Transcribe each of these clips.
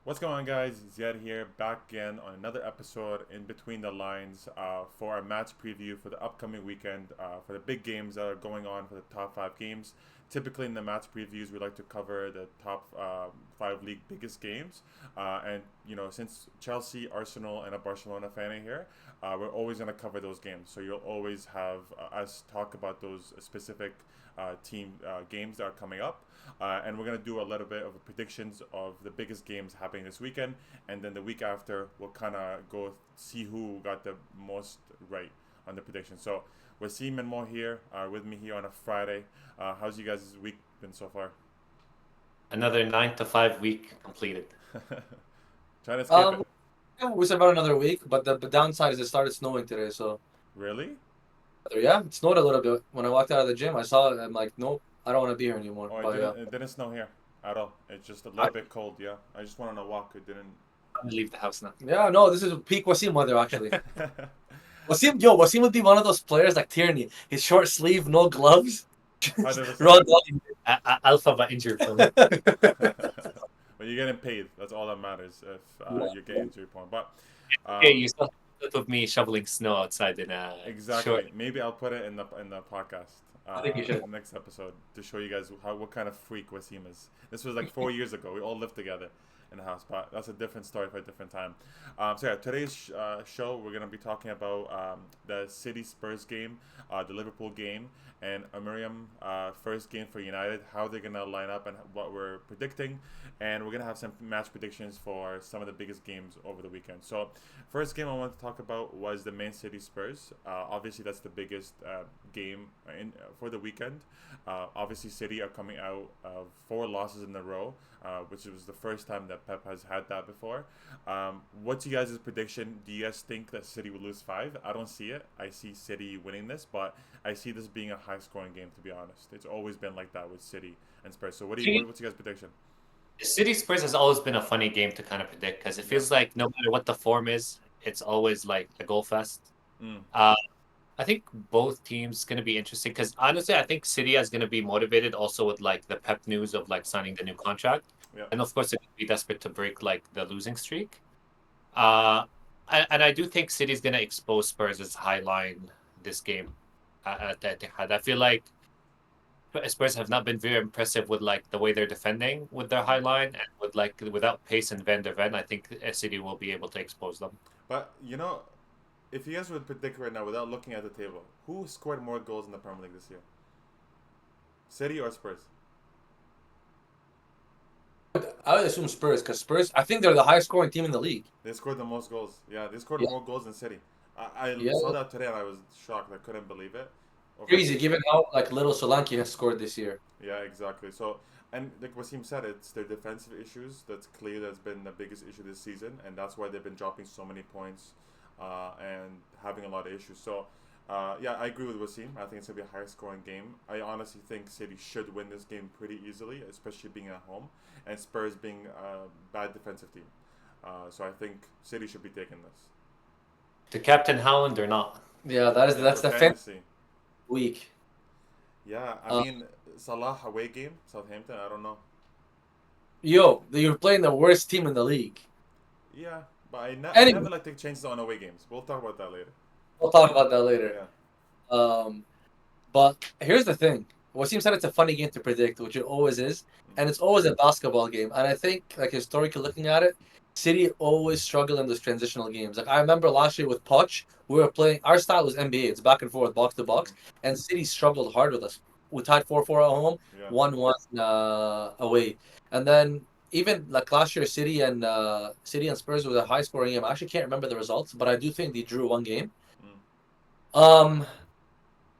What's going on, guys? Zeiad here, back again on another episode in Between the Lines for our match preview for the upcoming weekend for the big games that are going on for the top five games. Typically, in the match previews, we like to cover the top five league biggest games. And, since Chelsea, Arsenal, and a Barcelona fan in here, we're always going to cover those games. So you'll always have us talk about those specific team games that are coming up. And we're going to do a little bit of predictions of the biggest games happening this weekend. And then the week after, we'll kind of go see who got the most right on the prediction. So, Wassim and Moe here with me here on a Friday. How's you guys' week been so far? Another 9 to 5 week completed. Trying to skip Um, it. yeah, we said about another week, but the downside is it started snowing today. So Really? yeah, it snowed a little bit. When I walked out of the gym, I saw it. I'm like, nope, I don't want to be here anymore. Oh, it But didn't. It didn't snow here at all. It's just a I, little bit cold. Yeah, I just went on a walk. It didn't. I'm gonna leave the house now. yeah, no, this is peak Wasim weather actually. Wasim would be one of those players like Tierney. His short sleeve, no gloves, 100%. raw dog. Alpha got injured from. But you're getting paid. That's all that matters if you're getting to your point. But Okay, um, you saw a clip of me shoveling snow outside in a short. exactly. Maybe I'll put it in the podcast I think you should. next episode to show you guys what kind of freak Wasim is. This was like 4 years ago. We all lived together in the house, but that's a different story for a different time. So yeah, today's show we're gonna be talking about the City Spurs game, the Liverpool game, and Miriam first game for United. How they're gonna line up and what we're predicting, and we're gonna have some match predictions for some of the biggest games over the weekend. So first game I want to talk about was the Man City Spurs. Obviously, that's the biggest game for the weekend. Obviously, City are coming out of four losses in a row, which was the first time that Pep has had that before. What's you guys' prediction? Do you guys think that City will lose five? I don't see it. I see City winning this, but I see this being a high-scoring game. To be honest, it's always been like that with City and Spurs. So, what's your guys' prediction? City Spurs has always been a funny game to kind of predict because it Yeah. feels like no matter what the form is, it's always like a goal fest. Mm. Uh, I think both teams going to be interesting because honestly, I think City is going to be motivated also with like the Pep news of like signing the new contract, Yeah. and of course they're going to be desperate to break like the losing streak. Uh, and I do think City's going to expose Spurs' high line this game at the Etihad. I feel like Spurs have not been very impressive with like the way they're defending with their high Mm. line and with like without pace and Van der Ven. I think City will be able to expose them. But if you guys would predict right now without looking at the table, who scored more goals in the Premier League this year? City or Spurs? I would assume Spurs because Spurs. I think they're the highest scoring team in the league. They scored the most goals. Yeah, they scored Yeah, more goals than City. I yeah, saw that today and I was shocked. I couldn't believe it. Over crazy given how like little Solanke has scored this year. Yeah, exactly. So, and like Wasim said, it's their defensive issues that's clear that's been the biggest issue this season, and that's why they've been dropping so many points and having a lot of issues. So, yeah, I agree with Wasim. I think it's gonna be a higher scoring game. I honestly think City should win this game pretty easily, especially being at home, and Spurs being a bad defensive team. So I think City should be taking this. To captain Haaland or not? Yeah, Yeah, that's for the fan fantasy. week. Yeah, I Uh, mean Salah away game, Southampton. I don't know. you're playing the worst team in the league. Yeah, but I Anyway, never like take chances on away games. We'll talk about that later. we'll talk about that later. Yeah. Um, but here's the thing. Wasim said it's a funny game to predict, which it always is, and it's always a basketball game. And I think, like historically looking at it, City always struggle in those transitional games. Like I remember last year with Poch, we were playing. Our style was NBA. It's back and forth, box to box, Mm-hmm. and City struggled hard with us. We tied 4-4 at home, Yeah. 1-1 away, and then even like last year, City and Spurs was a high scoring game. I actually can't remember the results, but I do think they drew one game. Mm. Um,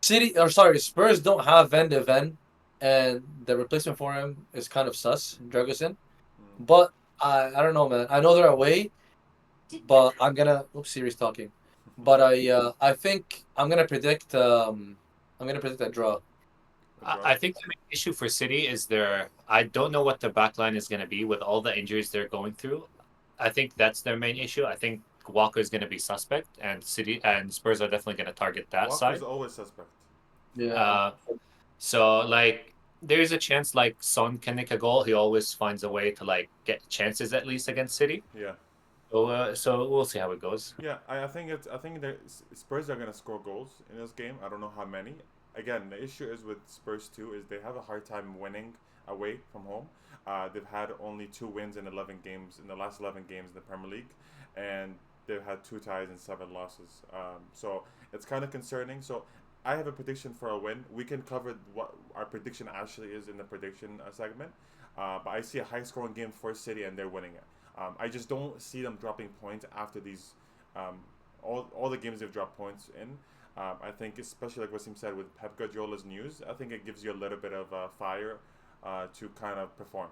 Spurs don't have Van de Ven, and the replacement for him is kind of sus, Dragusin. Mm. But I don't know, man. I know they're away, but I'm gonna. Oops, Siri's talking. But I think I'm gonna predict a draw. A I draw. I think the main issue for City is their. I don't know what the back line is going to be with all the injuries they're going through. I think that's their main issue. I think Walker is going to be suspect, and City and Spurs are definitely going to target that Walker's side. always suspect. Yeah. Uh, so like. there is a chance like Son can make a goal. He always finds a way to like get chances at least against City. Yeah. So we'll see how it goes. Yeah, I think the Spurs are gonna score goals in this game. I don't know how many. Again, the issue is with Spurs too is they have a hard time winning away from home. They've had only 2 wins in 11 games in the last 11 games in the Premier League, and they've had 2 ties and 7 losses. So it's kind of concerning. So I have a prediction for a win. We can cover what our prediction actually is in the prediction segment. But I see a high scoring game for City and they're winning it. I just don't see them dropping points after these, um, all the games they've dropped points in. I think, especially like Wasim said with Pep Guardiola's news, I think it gives you a little bit of fire to kind of perform.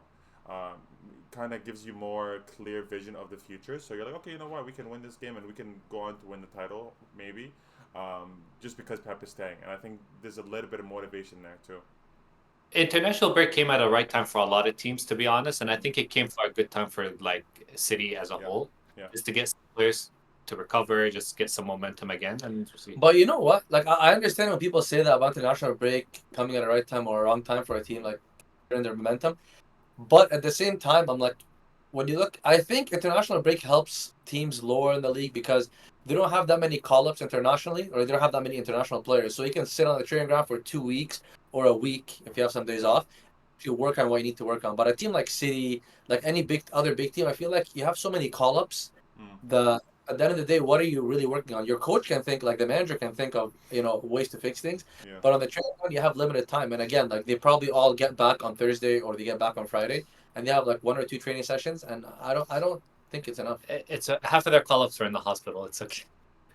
Um, Kind of gives you more clear vision of the future. So you're like, okay, you know what, we can win this game and we can go on to win the title, maybe, just because Pep is staying. And I think there's a little bit of motivation there too. International break came at a right time for a lot of teams, to be honest, and I think it came for a good time for like City as a Yeah, whole, yeah, just to get some players to recover, just get some momentum again, and we'll see. But you know what? Like I understand when people say that about international break coming at the right time or a wrong time for a team, like during their momentum. But at the same time, I'm like, when you look, I think international break helps teams lower in the league because they don't have that many call-ups internationally, or they don't have that many international players. So you can sit on the training ground for 2 weeks or a week if you have some days off to work on what you need to work on. But a team like City, like any big team, I feel like you have so many call-ups. mm, The At the end of the day, what are you really working on? Your coach can think, like the manager can think of, ways to fix things. yeah. But on the training ground, you have limited time. And again, like they probably all get back on Thursday or they get back on Friday, and they have like 1 or 2 training sessions. And I don't think it's enough. It's half of their call-ups are in the hospital. It's okay.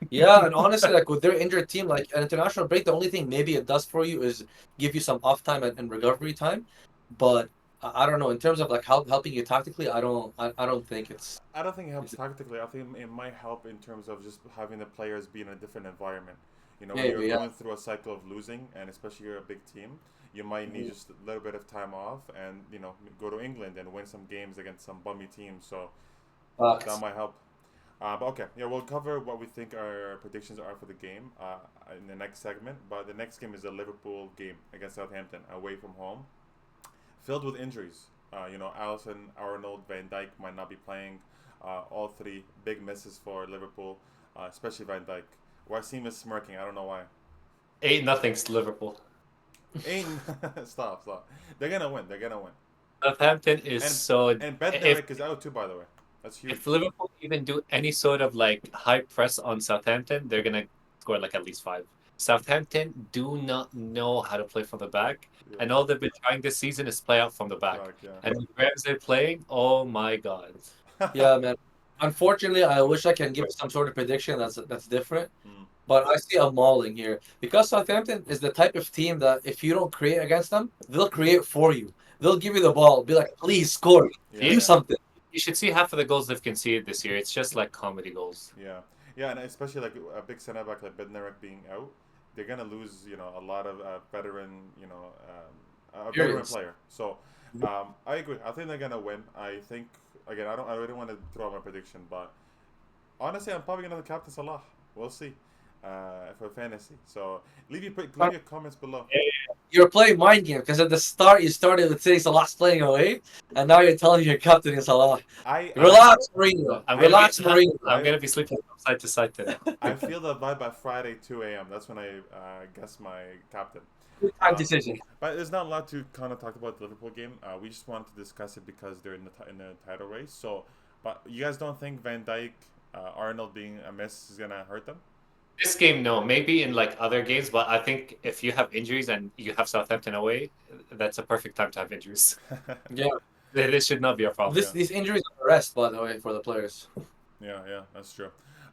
Yeah, and honestly, like with their injured team, like an international break, the only thing maybe it does for you is give you some off time and recovery time. But I don't know in terms of like helping you tactically. I don't think I don't think it helps it's tactically. I think it might help in terms of just having the players be in a different environment. You know, when you're maybe yeah. going through a cycle of losing, and especially you're a big team, you might need just a little bit of time off, and go to England and win some games against some bummy teams. So that Facts. might help. But okay, yeah, we'll cover what we think our predictions are for the game in the next segment. But the next game is a Liverpool game against Southampton away from home, filled with injuries. Allison, Arnold, Van Dijk might not be playing. All three big misses for Liverpool, especially Van Dijk. Wassim is smirking. I don't know why. 8-0 Liverpool. Ain't stop. They're gonna win. They're gonna win. Southampton is And so. and Ben If Derek is out too, by the way. That's huge. if Liverpool even do any sort of like high press on Southampton, they're gonna score like at least 5. Southampton do not know how to play from the back, Yeah, and all they've been trying this season is play out from the back. back. Yeah. And the Rams they're playing, oh my god. Yeah, man. Unfortunately, I wish I can give some sort of prediction that's different, Mm, but I see a mauling here because Southampton is the type of team that if you don't create against them, they'll create for you. They'll give you the ball, be like, please score, yeah, do Yeah, yeah, something. you should see half of the goals they've conceded this year. It's just like comedy goals. yeah, and especially like a big center back like Bednarek being out, they're gonna lose a lot of veteran a veteran Experience. player. So I agree. I think they're gonna win. I think again I really want to throw out my prediction, but honestly I'm probably gonna captain Salah. We'll see for fantasy. So leave your comments below. You're playing mind game because at the start you started with saying Salah's playing away, and now you're telling me you're captaining Salah. I Relax, Mourinho. I'm gonna be Relax, Mourinho. I'm I gonna be sleeping from side to side today. I feel the vibe by Friday 2 a.m. That's when I guess my captain. Good time Uh, decision. But there's not a lot to kind of talk about the Liverpool game. We just wanted to discuss it because they're in in the title race. So, but you guys don't think Van Dijk, Arnold being a miss is gonna hurt them? This game, no. Maybe in like other games, but I think if you have injuries and you have Southampton away, that's a perfect time to have injuries. Yeah. This should not be a problem. Yeah. These injuries are a rest, by the way, for the players. Yeah, that's true.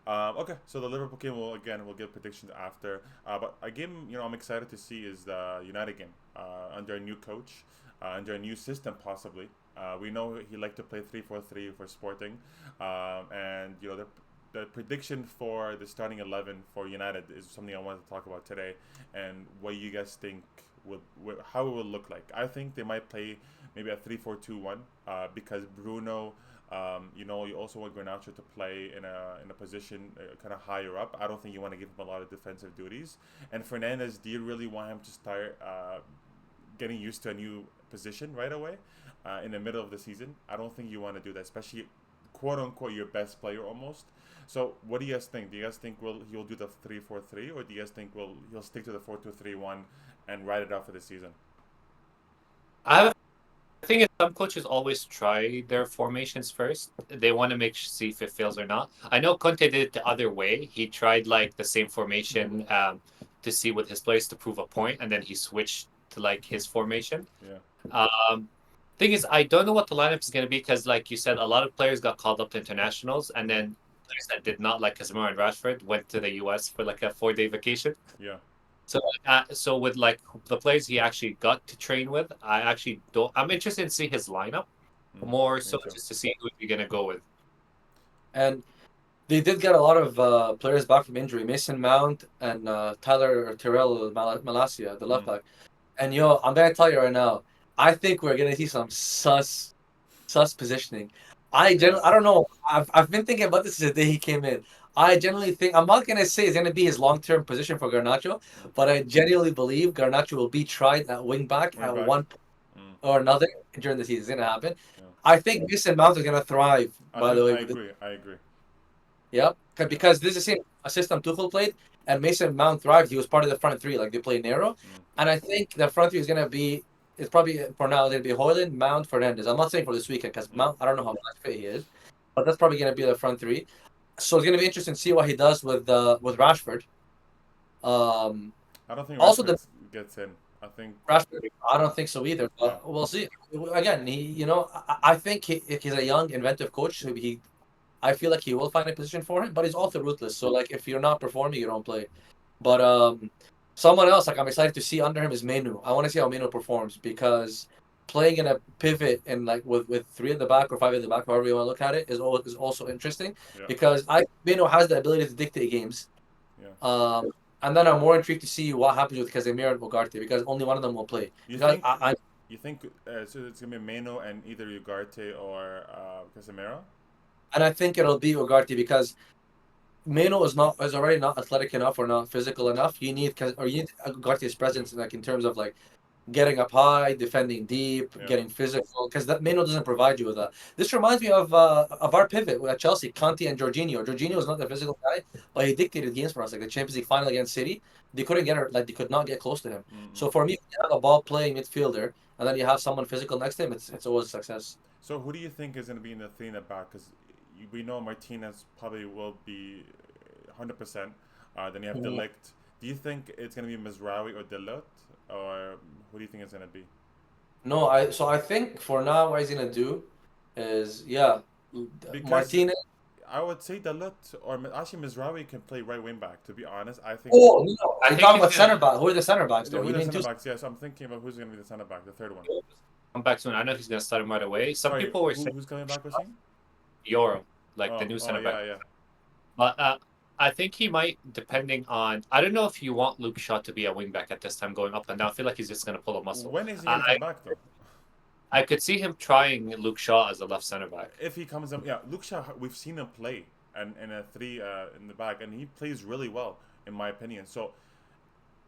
Okay, so the Liverpool game we'll give predictions after. But a game I'm excited to see is the United game under a new coach, under a new system possibly. We know he liked to play 3-4-3 for Sporting, and the prediction for the starting 11 for United is something I wanted to talk about today, and what you guys think how it will look like. I think they might play maybe a 3-4-2-1 because Bruno. You also want Garnacho to play in a position kind of higher up. I don't think you want to give him a lot of defensive duties. And Fernandez, do you really want him to start getting used to a new position right away in the middle of the season. I don't think you want to do that, especially quote unquote your best player almost. So what do you guys think? Do you guys think he'll do the 3-4-3, or do you guys think he'll stick to the 4-2-3-1 and ride it out for the season? I think some coaches always try their formations first. They want to see if it fails or not. I know Conte did it the other way. He tried like the same formation to see with his players to prove a point, and then he switched to like his formation. Yeah. Thing is, I don't know what the lineup is going to be because, like you said, a lot of players got called up to internationals, and then players that did not, like Casemiro and Rashford, went to the US for like a 4-day vacation. Yeah. So with like the players he actually got to train with, I actually don't. I'm interested to see his lineup more so just to see who you're gonna go with. And they did get a lot of players back from injury. Mason Mount and Tyler Terrell Malacia, the left back. And I'm gonna tell you right now, I think we're gonna see some sus positioning. I don't know. I've been thinking about this since the day he came in. I generally think I'm not gonna say it's gonna be his long-term position for Garnacho, but I genuinely believe Garnacho will be tried at wing back at one point or another during the season. It's gonna happen. Yeah. I think Mason Mount is gonna thrive. By the way, I agree. Yep, because this is the same system Tuchel played, and Mason Mount thrived. He was part of the front three, like they play narrow, and I think the front three is gonna be. It's probably for now going to be Højlund, Mount, Fernandes. I'm not saying for this weekend because Mount, I don't know how much fit he is, but that's probably going to be the front three. So it's going to be interesting to see what he does with Rashford. I don't think also Rashford gets in. I think Rashford. I don't think so either. But we'll see. Again, I think he's a young, inventive coach. So I feel like he will find a position for him, but he's also ruthless. So like, if you're not performing, you don't play. But someone else like I'm excited to see under him is Menu. I want to see how Menu performs because playing in a pivot and like with 3 at the back or 5 at the back, however you want to look at it, is also interesting because Menu has the ability to dictate games. Yeah. And then I'm more intrigued to see what happens with Casemiro and Ugarte because only one of them will play. You think so it's gonna be Meno and either Ugarte or Casemiro? And I think it'll be Ugarte because Meno is already not athletic enough or not physical enough. You need Ugarte's presence like in terms of like getting up high, defending deep, getting physical, because that Meno doesn't provide you with that. This reminds me of our pivot at Chelsea, Conte and Jorginho. Jorginho is not the physical guy, but he dictated games for us. Like the Champions League final against City, they could not get close to him. So for me, you have a ball playing midfielder, and then you have someone physical next to him. It's always a success. So who do you think is going to be in the 3 in the back? Because we know Martinez probably will be 100%. Then you have De Ligt. Do you think it's going to be Mizraoui or De Ligt? Or who do you think it's going to be? No, I think for now what he's going to do is, Martinez. I would say De Ligt or actually Mizraoui can play right wing back, to be honest. I think. Oh, no. I'm talking about center back. Who are the center backs? Who are the center backs? Yeah, so I'm thinking about who's going to be the center back, the third one. Come back soon. I know he's going to start him right away. People were saying who's coming back, Wassim? Euro, the new center back. Yeah. But I think he might, depending on. I don't know if you want Luke Shaw to be a wingback at this time, going up and down. I feel like he's just going to pull a muscle. When is he going to come back, though? I could see him trying Luke Shaw as a left center back. If he comes up, Luke Shaw, we've seen him play and in a 3 in the back, and he plays really well, in my opinion. So,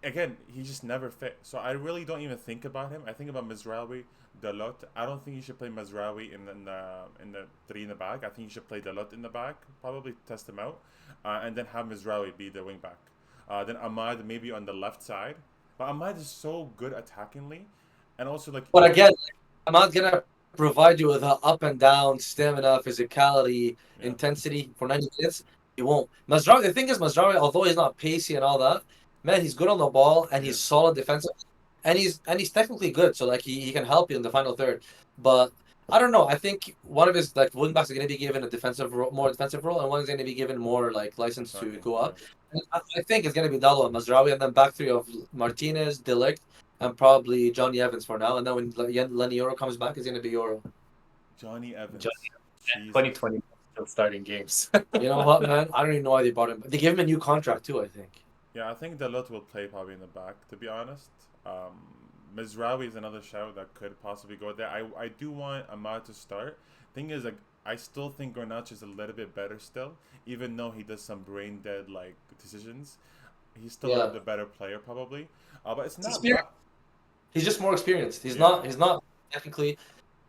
again, he just never fit. So I really don't even think about him. I think about Mizraoui, Dalot. I don't think you should play Mizraoui in the 3 in the back. I think you should play Dalot in the back. Probably test him out, and then have Mizraoui be the wing back. Then Ahmad maybe on the left side. But Ahmad is so good attackingly, and also like. But again, Ahmad's gonna provide you with an up and down stamina, physicality, intensity for 90 minutes. He won't. Mazraoui. The thing is, Mazraoui, although he's not pacey and all that, man, he's good on the ball and he's solid defensive. And he's technically good, so like he can help you in the final third. But I don't know. I think one of his like wing backs is going to be given a more defensive role, and one is going to be given more like license to go up. And I think it's going to be Dalot and Mazraoui, and then back 3 of Martinez, De Ligt, and probably Johnny Evans for now. And then when Lenny Euro comes back, it's going to be Euro. Johnny Evans. 2020 still starting games. You know what, man? I don't even know why they bought him. They gave him a new contract too, I think. Yeah, I think Dalot will play probably in the back, to be honest. Mizraoui is another shout that could possibly go there. I do want Ahmad to start. Thing is, like, I still think Garnacho is a little bit better still, even though he does some brain dead like decisions. He's still the better player probably. But it's not. He's just more experienced. He's Yeah. not. He's not technically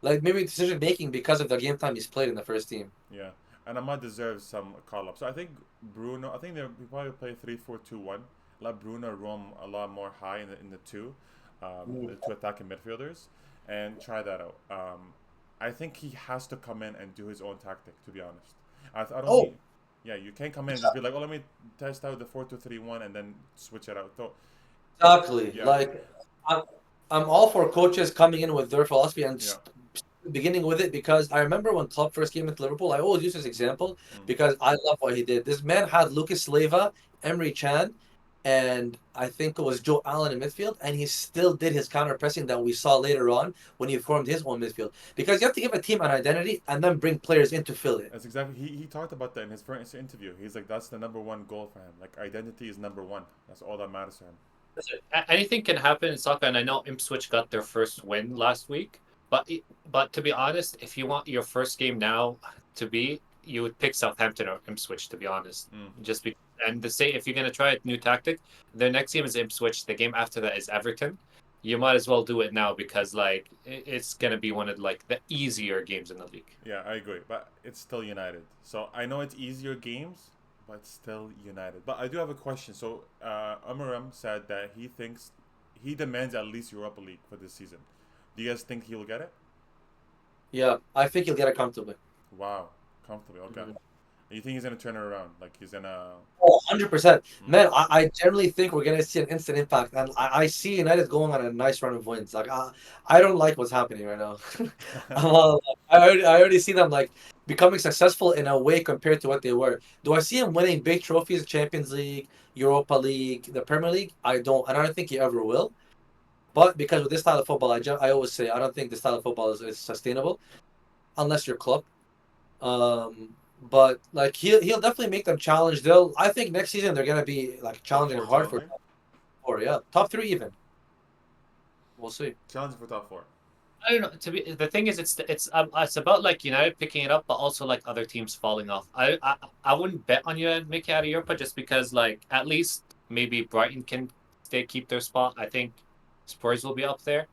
like maybe decision making because of the game time he's played in the first team. Yeah, and Ahmad deserves some call up. So I think Bruno. I think they probably play 3-4-2-1. Let Bruno roam a lot more high in the two, the two attacking midfielders, and try that out. I think he has to come in and do his own tactic. To be honest, I don't. Oh, Yeah, you can't come in and just be like, oh, let me test out the 4-2-3-1 and then switch it out. So exactly. yeah, Like I'm, I'm all for coaches coming in with their philosophy and yeah, beginning with it because I remember when Klopp first came into Liverpool. I always use this example mm, because I love what he did. This man had Lucas Leiva, Emery Chan, and I think it was Joe Allen in midfield, and he still did his counter pressing that we saw later on when he formed his own midfield. Because you have to give a team an identity and then bring players in to fill it. that's exactly. He talked about that in his first interview. He's like, that's the number one goal for him. Like identity is number one. That's all that matters to him. Anything can happen in soccer, and I know Ipswich got their first win last week. But to be honest, if you want your first game now to be, you would pick Southampton or Ipswich. To be honest, Mm. just be and the same if you're gonna try a new tactic, their next game is Ipswich. The game after that is Everton. You might as well do it now because like it's gonna be one of like the easier games in the league. Yeah, I agree, but it's still United. So I know it's easier games, but it's still United. But I do have a question. So Amaram said that he demands at least Europa League for this season. Do you guys think he'll get it? Yeah, I think he'll get it comfortably. Wow, comfortably. Okay. Mhm. You think he's gonna turn it around? Like he's gonna? Oh, 100%. Mm, Man, I generally think we're going to see an instant impact. And I see United going on a nice run of wins. Like, I don't like what's happening right now. Uh, I already see them, like, becoming successful in a way compared to what they were. Do I see him winning big trophies, Champions League, Europa League, the Premier League? I don't. And I don't think he ever will. But because with this style of football, I always say I don't think this style of football is sustainable unless you're club. But like he'll definitely make them challenge. They'll I think next season they're gonna be like top challenging four, hard for challenging. top four. Yeah, top three even. We'll see. Challenging for top four. I don't know. To be the thing is, it's about like United picking it up, but also like other teams falling off. I wouldn't bet on United making it out of Europa just because like at least maybe Brighton can stay keep their spot. I think Spurs will be up there.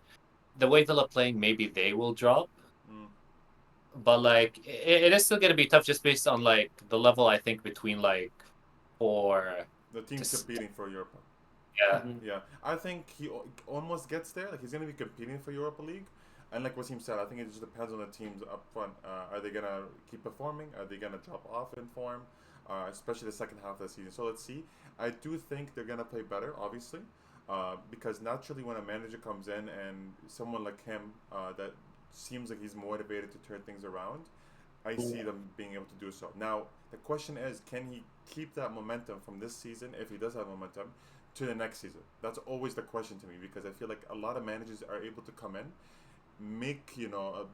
The way Villa playing, maybe they will drop. Mm. But like it is still gonna be tough just based on like the level I think between like four The teams to competing for Europa. yeah. Mhm. Yeah, I think he almost gets there. Like he's gonna be competing for Europa League, and like Wasim said, I think it just depends on the teams up front. Are they gonna keep performing? Are they gonna drop off in form? Especially the second half of the season. So let's see. I do think they're gonna play better, obviously, because naturally when a manager comes in and someone like him that seems like he's motivated to turn things around, I see them being able to do so. Now the question is, can he keep that momentum from this season if he does have momentum? To the next season. That's always the question to me because I feel like a lot of managers are able to come in, make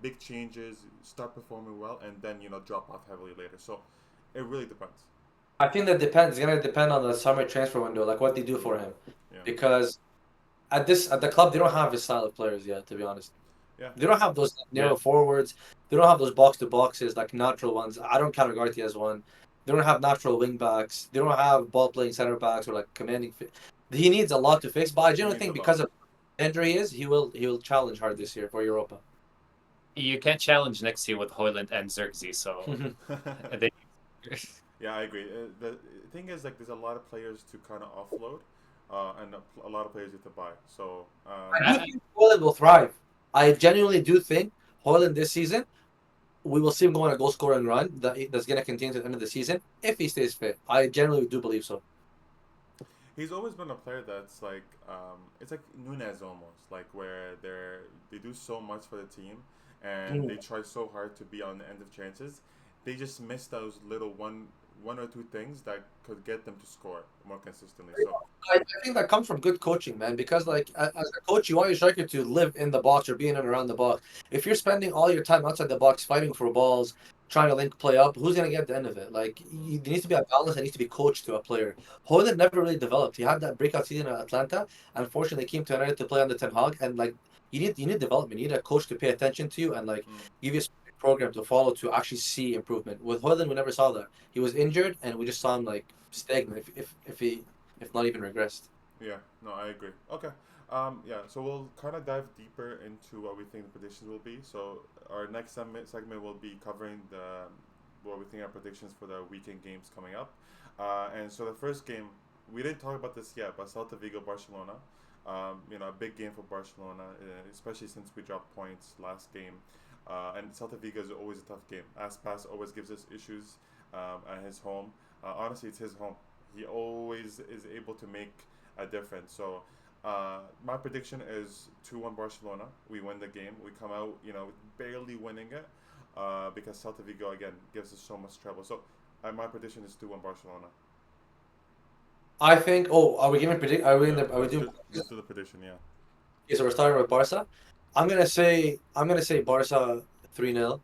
big changes, start performing well, and then drop off heavily later. So it really depends. I think that depends. It's gonna depend on the summer transfer window, like what they do for him, Yeah, because at the club they don't have his style of players yet. To be honest, yeah, they don't have those Yeah. narrow forwards. They don't have those box to boxes like natural ones. I don't count Garty as one. They don't have natural wing backs. They don't have ball playing center backs or like commanding. He needs a lot to fix, but I he generally needs a think lot. because of injury is he will challenge hard this year for Europa. You can't challenge next year with Hoyland and Xerxes, so they Yeah, I agree. The thing is, like, there's a lot of players to kind of offload, and a lot of players you have to buy. So I do think Hoyland will thrive. I genuinely do think Hoyland this season we will see him go on a goal scoring run that's going to continue to the end of the season if he stays fit. I genuinely do believe so. he's always been a player that's like it's like Nunez almost, like where they do so much for the team and they try so hard to be on the end of chances. They just miss those little one or two things that could get them to score more consistently. So I think that comes from good coaching, man. Because like as a coach, you want your striker to live in the box or be in and around the box. If you're spending all your time outside the box fighting for balls, trying to link play up, who's gonna get the end of it? Like there needs to be a balance that needs to be coached to a player. Hoyland never really developed. He had that breakout season at Atlanta. Unfortunately, came to United to play under Ten Hag, and like you need development. You need a coach to pay attention to you and like mm, give you a program to follow to actually see improvement. With Hoyland, we never saw that. He was injured, and we just saw him like stagnant. If not even regressed. yeah, no, I agree. Okay, Yeah, so we'll kind of dive deeper into what we think the predictions will be. So our next segment will be covering what we think our predictions for the weekend games coming up. And so the first game, we didn't talk about this yet, but Celta Vigo Barcelona. A big game for Barcelona, especially since we dropped points last game. And Celta Vigo is always a tough game. Aspas always gives us issues at his home. Honestly, it's his home. He always is able to make a difference. So my prediction is 2-1 Barcelona. We win the game. We come out, barely winning it because Celta Vigo, again, gives us so much trouble. So my prediction is 2-1 Barcelona. I think. Oh, are we giving predict? Are we in the? Are we doing? Let's do the prediction, yeah. Okay, so we're starting with Barca. I'm gonna say Barca 3-0.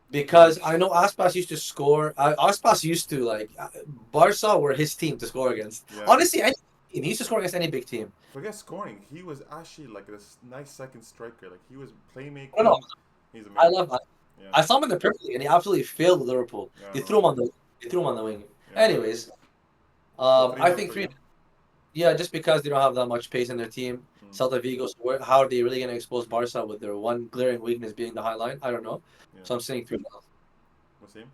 Because I know Aspas used to score. Aspas used to Barca were his team to score against. Yeah. Honestly, any team. He used to score against any big team. Forget scoring. He was actually like this nice second striker. Like he was playmaking. No. He's amazing. I love that. Yeah. I saw him in the Premier League and he absolutely failed with Liverpool. Yeah, They threw him on the wing. Yeah. Anyways, I think 3. Yeah, just because they don't have that much pace in their team. Celta Vigo, how are they really going to expose Barca with their one glaring weakness being the high line? I don't know. Yeah. So I'm saying 3-0. Wassim?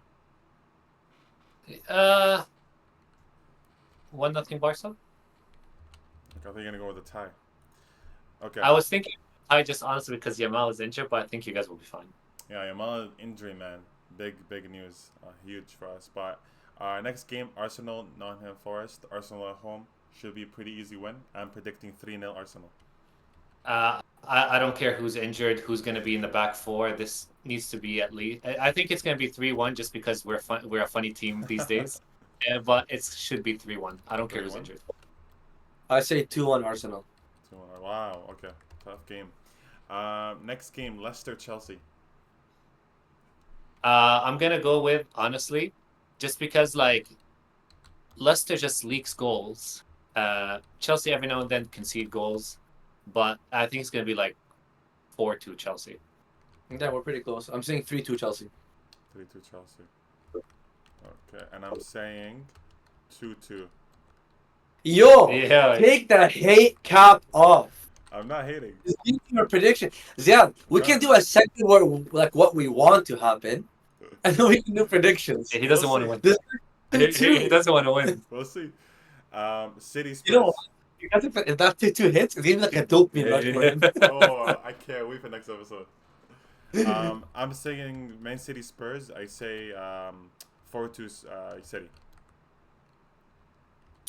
1-0 Barca. Okay, I think you're gonna go with a tie. Okay. I was thinking I just honestly because Yamal is injured, but I think you guys will be fine. Yeah, Yamal injury, man. Big news. Huge for us. But next game, Arsenal, Nottingham Forest. Arsenal at home. Should be a pretty easy win. I'm predicting 3-0 Arsenal. I don't care who's injured, who's going to be in the back four. This needs to be at least. I think it's going to be 3-1 just because we're a funny team these days. But it should be 3-1. I don't care who's injured. I say 2-1 Arsenal. 2-1. Wow. Okay. Tough game. Next game, Leicester Chelsea. I'm gonna go with honestly, just because Leicester just leaks goals. Chelsea every now and then concede goals, but I think it's gonna be 4-2 Chelsea. Yeah, we're pretty close. I'm saying 3-2 Chelsea. 3-2 Chelsea. Okay, and I'm saying 2-2. Yo, Yeah. take that hate cap off. I'm not hating. Just give me your prediction. Zeiad, we can do a segment where what we want to happen, and then we can do predictions. Yeah, he doesn't want to win. He doesn't want to win. We'll see. City Spurs. You know, if that 2-2 hits, it's gonna be a dope rush for him. Oh, I can't wait for next episode. I'm saying Man City Spurs. I say 4-2 City.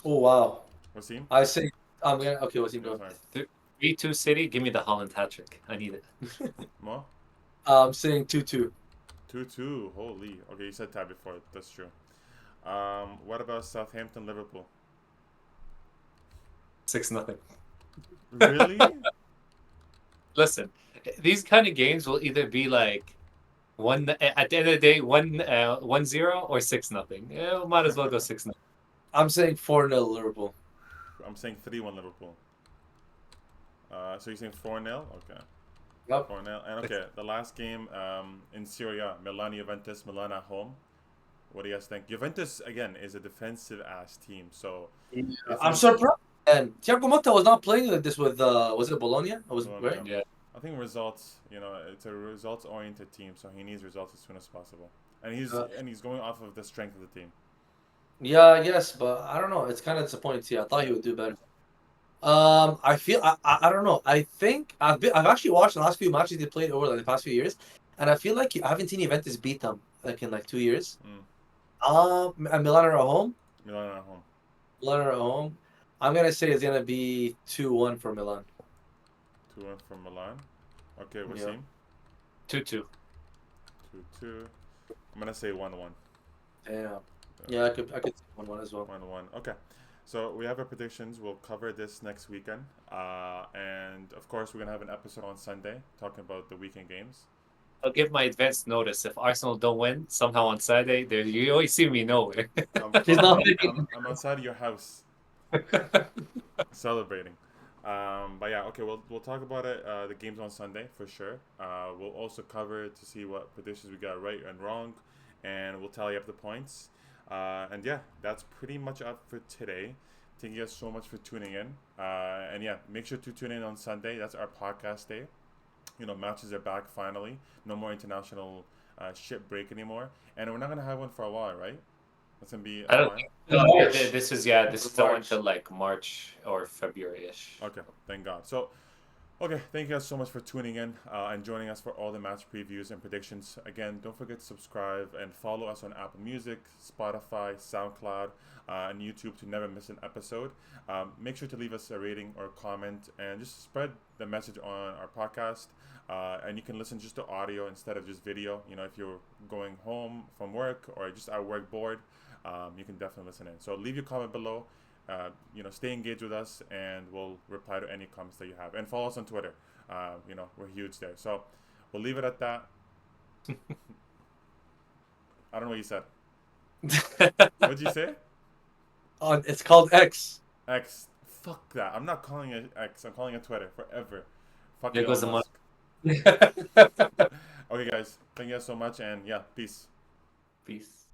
Oh wow. Wassim? I say okay. Wassim go. 3-2 City. Give me the Holland hat trick. I need it. Mo? I'm saying 2-2. 2-2. Holy. Okay, you said tie before. That's true. What about Southampton Liverpool? 6-0. Really? Listen, these kind of games will either be one at the end of the day 1-0 or 6-0. Yeah, might as well go 6-0. I'm saying 4-0 Liverpool. I'm saying 3-1 Liverpool. So you're saying 4-0? Okay. Yep. 4-0. And okay, the last game in Serie A, Milan Juventus, Milan at home. What do you guys think? Juventus again is a defensive ass team, so I'm surprised. And Thiago Motta was not playing like this with was it Bologna? Right? Yeah. I think results. It's a results oriented team, so he needs results as soon as possible. And he's going off of the strength of the team. Yeah, yes, but I don't know. It's kind of disappointing. See, I thought he would do better. I feel I don't know. I think I've actually watched the last few matches they played over the past few years, and I feel like I haven't seen Juventus beat them in 2 years. And Milan are at home. Milan are at home. Milan are at home. I'm gonna say it's gonna be 2-1 for Milan. 2-1 for Milan. Okay, Wassim. 2-2. 2-2. I'm gonna say 1-1. Damn. Yeah, I could say 1-1 as well. 1-1. Okay. So we have our predictions. We'll cover this next weekend. And of course, we're going to have an episode on Sunday talking about the weekend games. I'll give my advance notice. If Arsenal don't win, somehow on Saturday, you always see me nowhere. I'm outside of your house celebrating. But yeah, okay, we'll talk about it. The games on Sunday for sure. We'll also cover to see what predictions we got right and wrong, and we'll tally up the points. And yeah, that's pretty much up for today. Thank you guys so much for tuning in. And yeah, make sure to tune in on Sunday. That's our podcast day. Matches are back finally. No more international ship break anymore. And we're not gonna have one for a while, right? That's gonna be I a don't while. think no, this is this is the one till like March or February-ish. Okay, thank God. So, okay, thank you guys so much for tuning in and joining us for all the match previews and predictions. Again, don't forget to subscribe and follow us on Apple Music, Spotify, Soundcloud, and YouTube to never miss an episode. Make sure to leave us a rating or comment and just spread the message on our podcast. And you can listen just to audio instead of just video. If you're going home from work or just at work bored, you can definitely listen in. So leave your comment below. Stay engaged with us, and we'll reply to any comments that you have. And follow us on Twitter. We're huge there. So we'll leave it at that. I don't know what you said. What'd you say? It's called X. X. Fuck that. I'm not calling it X. I'm calling it Twitter forever. Fuck There goes Elon the money. Musk. Okay, guys. Thank you guys so much, and yeah, peace. Peace.